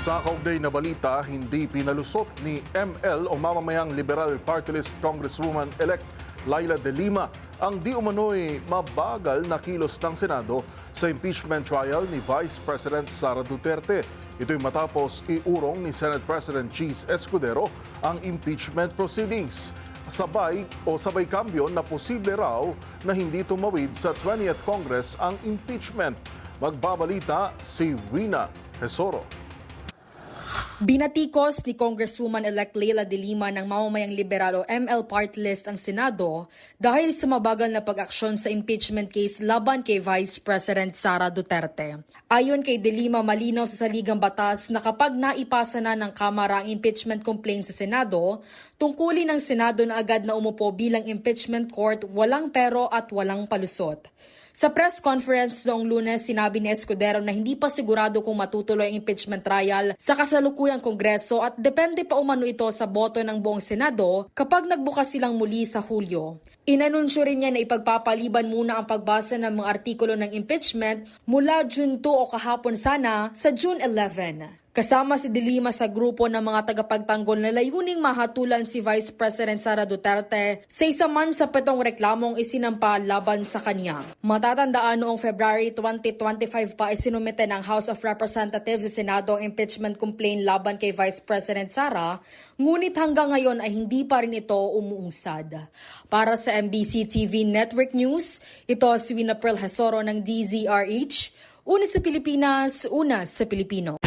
Sa kaugnay na balita, hindi pinalusot ni ML o mamamayang Liberal Party List Congresswoman-elect Laila De Lima ang di umano'y mabagal na kilos ng Senado sa impeachment trial ni Vice President Sara Duterte. Ito'y matapos iurong ni Senate President Cheese Escudero ang impeachment proceedings. Sabay kambyo na posible raw na hindi tumawid sa 20th Congress ang impeachment. Magbabalita si Rina Tesoro. Binatikos ni Congresswoman-elect Laila De Lima ng mamamayang liberal o ML party list ang Senado dahil sa mabagal na pag-aksyon sa impeachment case laban kay Vice President Sara Duterte. Ayon kay De Lima, malinaw sa saligang batas na kapag naipasa na ng Kamara ang impeachment complaint sa Senado, tungkulin ng Senado na agad na umupo bilang impeachment court, walang pero at walang palusot. Sa press conference noong Lunes, sinabi ni Escudero na hindi pa sigurado kung matutuloy ang impeachment trial sa kasalukuyang Kongreso at depende pa umano ito sa boto ng buong Senado kapag nagbukas silang muli sa Hulyo. Inanunsyo rin niya na ipagpapaliban muna ang pagbasa ng mga artikulo ng impeachment mula June 2 o kahapon sana sa June 11. Kasama si De Lima sa grupo ng mga tagapagtanggol na layuning mahatulan si Vice President Sara Duterte sa isa man sa 7 reklamong isinampa laban sa kanya. Matatandaan noong February 2025 pa isinumite ng House of Representatives sa Senado ang impeachment complaint laban kay Vice President Sara, ngunit hanggang ngayon ay hindi pa rin ito umuusad. Para sa MBC TV Network News, ito si Rina Tesoro ng DZRH, una sa Pilipinas, una sa Pilipino.